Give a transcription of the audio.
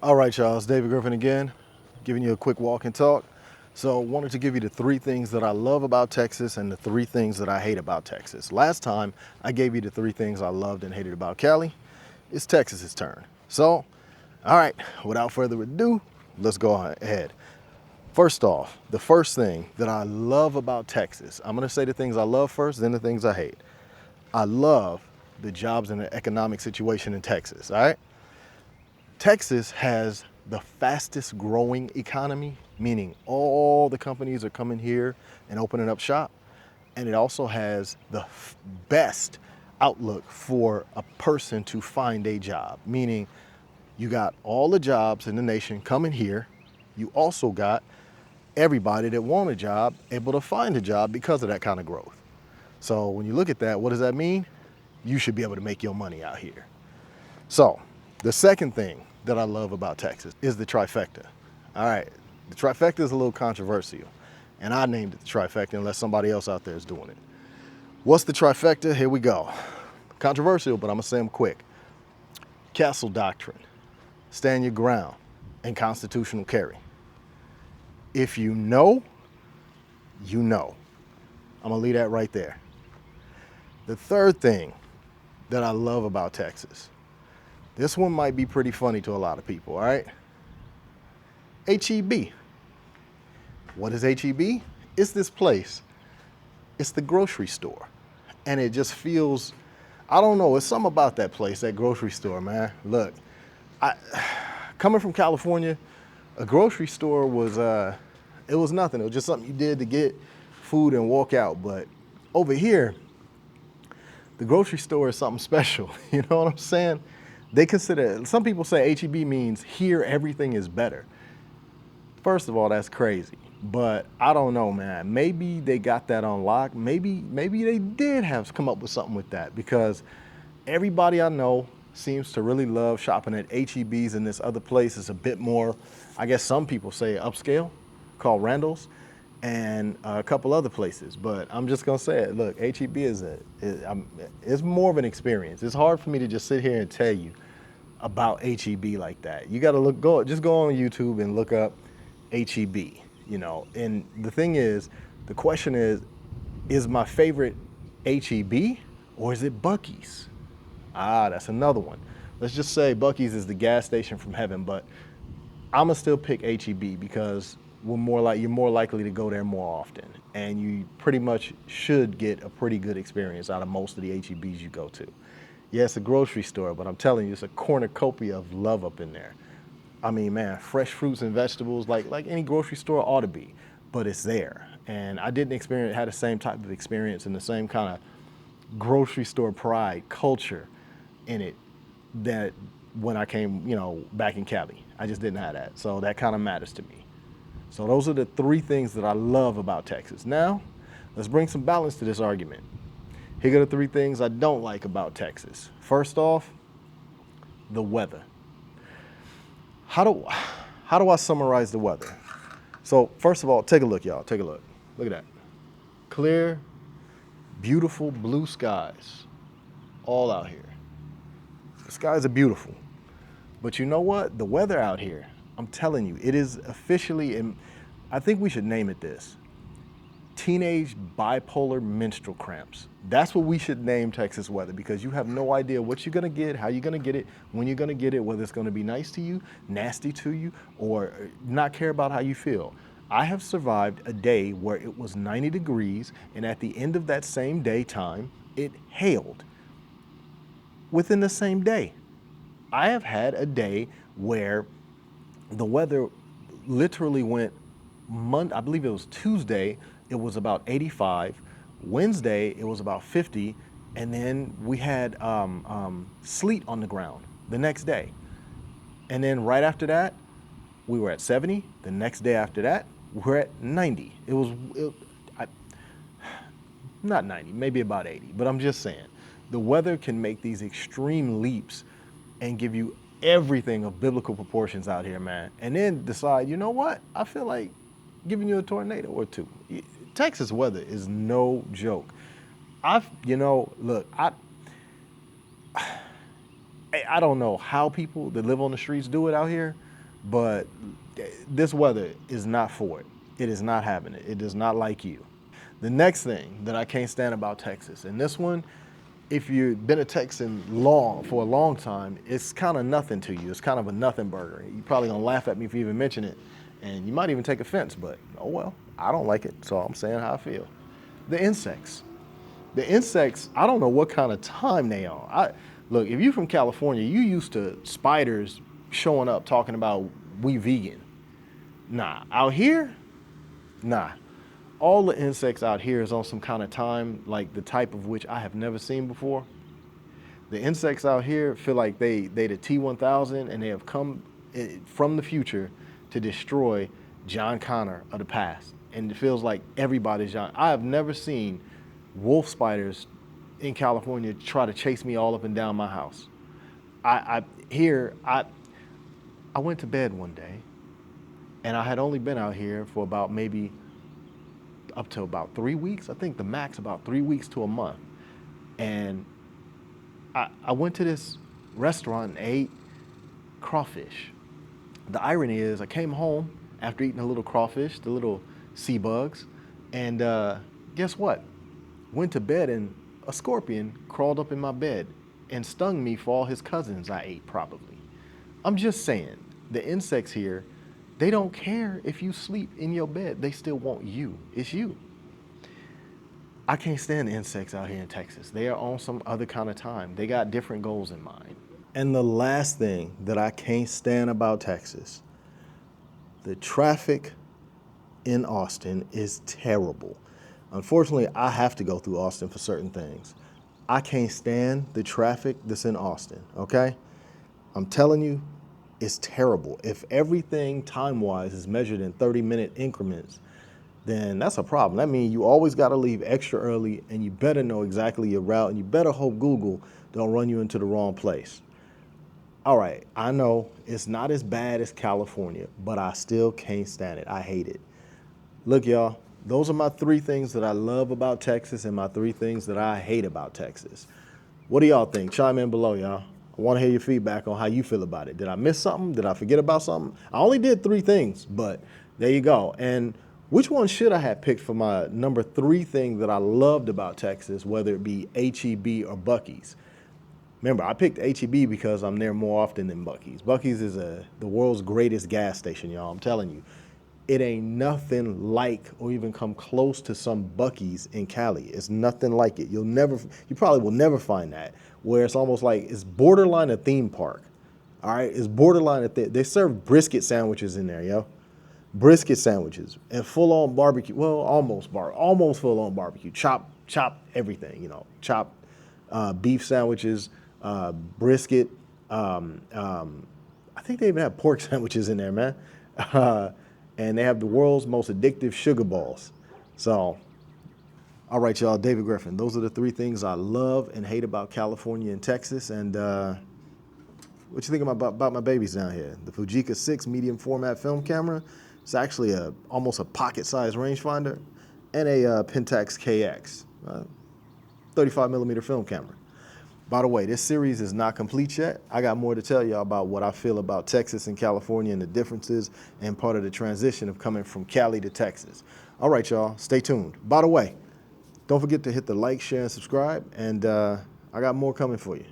All right, y'all, it's David Griffin again, giving you a quick walk and talk. So, wanted to give you the three things that I love about Texas and the three things that I hate about Texas. Last time, I gave you the three things I loved and hated about Cali. It's Texas's turn. So, all right, without further ado, let's go ahead. First off, the first thing that I love about Texas, I'm gonna say the things I love first, then the things I hate. I love the jobs and the economic situation in Texas, all right? Texas has the fastest growing economy, meaning all the companies are coming here and opening up shop. And it also has the best outlook for a person to find a job, meaning you got all the jobs in the nation coming here. You also got everybody that want a job able to find a job because of that kind of growth. So when you look at that, what does that mean? You should be able to make your money out here. So, the second thing that I love about Texas is the trifecta. All right, the trifecta is a little controversial, and I named it the trifecta unless somebody else out there is doing it. What's the trifecta? Here we go. Controversial, but I'm gonna say them quick. Castle doctrine, stand your ground, and constitutional carry. If you know, you know. I'm gonna leave that right there. The third thing that I love about Texas, this one might be pretty funny to a lot of people, all right? HEB. What is HEB? It's this place. It's the grocery store. And it just feels, I don't know, it's something about that place, that grocery store, man. Look, I, coming from California, a grocery store was, it was nothing. It was just something you did to get food and walk out. But over here, the grocery store is something special. You know what I'm saying? They consider, some people say HEB means here everything is better. First of all, that's crazy. But I don't know, man. Maybe they got that on lock. Maybe they did have come up with something with that because everybody I know seems to really love shopping at HEBs, and this other place is a bit more, I guess some people say upscale, called Randall's, and a couple other places. But I'm just gonna say it. Look, HEB it's more of an experience. It's hard for me to just sit here and tell you about HEB like that. You got to just go on YouTube and look up HEB. You know, and the thing is, the question is my favorite HEB or is it Buc-ee's? Ah, that's another one. Let's just say Buc-ee's is the gas station from heaven, but I'm gonna still pick HEB because you're more likely to go there more often, and you pretty much should get a pretty good experience out of most of the HEBs you go to. Yeah, it's a grocery store, but I'm telling you, it's a cornucopia of love up in there. I mean, man, fresh fruits and vegetables like any grocery store ought to be, but it's there. And I didn't had the same type of experience and the same kind of grocery store pride culture in it that when I came, back in Cali. I just didn't have that. So that kind of matters to me. So those are the three things that I love about Texas. Now, let's bring some balance to this argument. Here are the three things I don't like about Texas. First off, the weather. How do I summarize the weather? So first of all, take a look, y'all. Take a look. Look at that. Clear, beautiful blue skies all out here. The skies are beautiful. But you know what? The weather out here, I'm telling you, it is officially, and I think we should name it this, teenage bipolar menstrual cramps. That's what we should name Texas weather because you have no idea what you're gonna get, how you're gonna get it, when you're gonna get it, whether it's gonna be nice to you, nasty to you, or not care about how you feel. I have survived a day where it was 90 degrees and at the end of that same daytime, it hailed within the same day. I have had a day where the weather literally went I believe it was Tuesday, it was about 85. Wednesday, it was about 50. And then we had sleet on the ground the next day. And then right after that, we were at 70. The next day after that, we're at 90. Not 90, maybe about 80. But I'm just saying, the weather can make these extreme leaps and give you everything of biblical proportions out here, man. And then decide, you know what? I feel like giving you a tornado or two. Texas weather is no joke. Look, I don't know how people that live on the streets do it out here, but this weather is not for it. It is not having it. It does not like you. The next thing that I can't stand about Texas, and this one, if you've been a Texan for a long time, it's kind of nothing to you. It's kind of a nothing burger. You're probably gonna laugh at me if you even mention it, and you might even take offense, but oh well, I don't like it, so I'm saying how I feel. The insects. The insects, I don't know what kind of time they on. Look, if you're from California, you used to spiders showing up talking about we vegan. Nah, out here, nah. All the insects out here is on some kind of time, like the type of which I have never seen before. The insects out here feel like they the T-1000 and they have come from the future to destroy John Connor of the past. And it feels like everybody's John. I have never seen wolf spiders in California try to chase me all up and down my house. I went to bed one day and I had only been out here for about maybe up to about 3 weeks. I think the max about 3 weeks to a month. And I went to this restaurant and ate crawfish. The irony is I came home after eating a little crawfish, the little sea bugs, and guess what? Went to bed and a scorpion crawled up in my bed and stung me for all his cousins I ate probably. I'm just saying, the insects here, they don't care if you sleep in your bed. They still want you. It's you. I can't stand the insects out here in Texas. They are on some other kind of time. They got different goals in mind. And the last thing that I can't stand about Texas, the traffic in Austin is terrible. Unfortunately, I have to go through Austin for certain things. I can't stand the traffic that's in Austin, okay? I'm telling you, it's terrible. If everything time-wise is measured in 30-minute increments, then that's a problem. That means you always got to leave extra early, and you better know exactly your route, and you better hope Google don't run you into the wrong place. All right, I know it's not as bad as California, but I still can't stand it. I hate it. Look, y'all, those are my 3 things that I love about Texas and my 3 things that I hate about Texas. What do y'all think? Chime in below, y'all. I want to hear your feedback on how you feel about it. Did I miss something? Did I forget about something? I only did 3 things, but there you go. And which one should I have picked for my number 3 thing that I loved about Texas, whether it be H-E-B or Buc-ee's? Remember, I picked H-E-B because I'm there more often than Buc-ee's. Buc-ee's is the world's greatest gas station, y'all. I'm telling you. It ain't nothing like or even come close to some Buc-ee's in Cali. It's nothing like it. You probably will never find that, where it's almost like it's borderline a theme park. All right, it's borderline they serve brisket sandwiches in there, yo. Brisket sandwiches and full on barbecue. Well, almost full on barbecue. Chop everything, you know. Chop beef sandwiches, brisket. I think they even have pork sandwiches in there, man. And they have the world's most addictive sugar balls. So, all right, y'all, David Griffin. Those are the 3 things I love and hate about California and Texas. And what you think about my babies down here? The Fujica 6 medium format film camera. It's actually almost a pocket-sized rangefinder, and a Pentax KX, 35 millimeter film camera. By the way, this series is not complete yet. I got more to tell y'all about what I feel about Texas and California and the differences and part of the transition of coming from Cali to Texas. All right, y'all, stay tuned. By the way, don't forget to hit the like, share, and subscribe, and I got more coming for you.